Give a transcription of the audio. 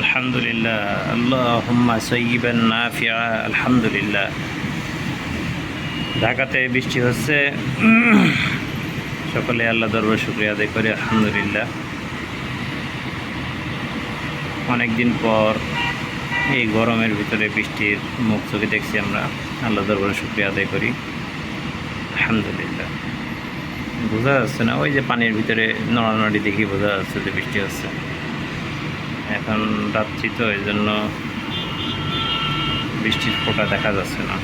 আলহামদুলিল্লাহ, আল্লাহুম্মা সাইয়্যিবান নাফিআ। আলহামদুলিল্লাহ। ঢাকাতে বৃষ্টি হচ্ছে, সকলে আল্লাহ দরবার শুকরিয়া আদায় করে আলহামদুলিল্লাহ। অনেক দিন পর এই গরমের ভিতরে বৃষ্টির মুখ চোখে দেখছি আমরা, আল্লাহ দরবারে শুকরিয়া আদায় করি আলহামদুলিল্লাহ। বোঝা যাচ্ছে না, ওই যে পানির ভিতরে নড়ানড়ি দেখি বোঝা যাচ্ছে যে বৃষ্টি হচ্ছে। এখন রাত্রি তো, এই জন্য বৃষ্টির ফোঁটা দেখা যাচ্ছে না।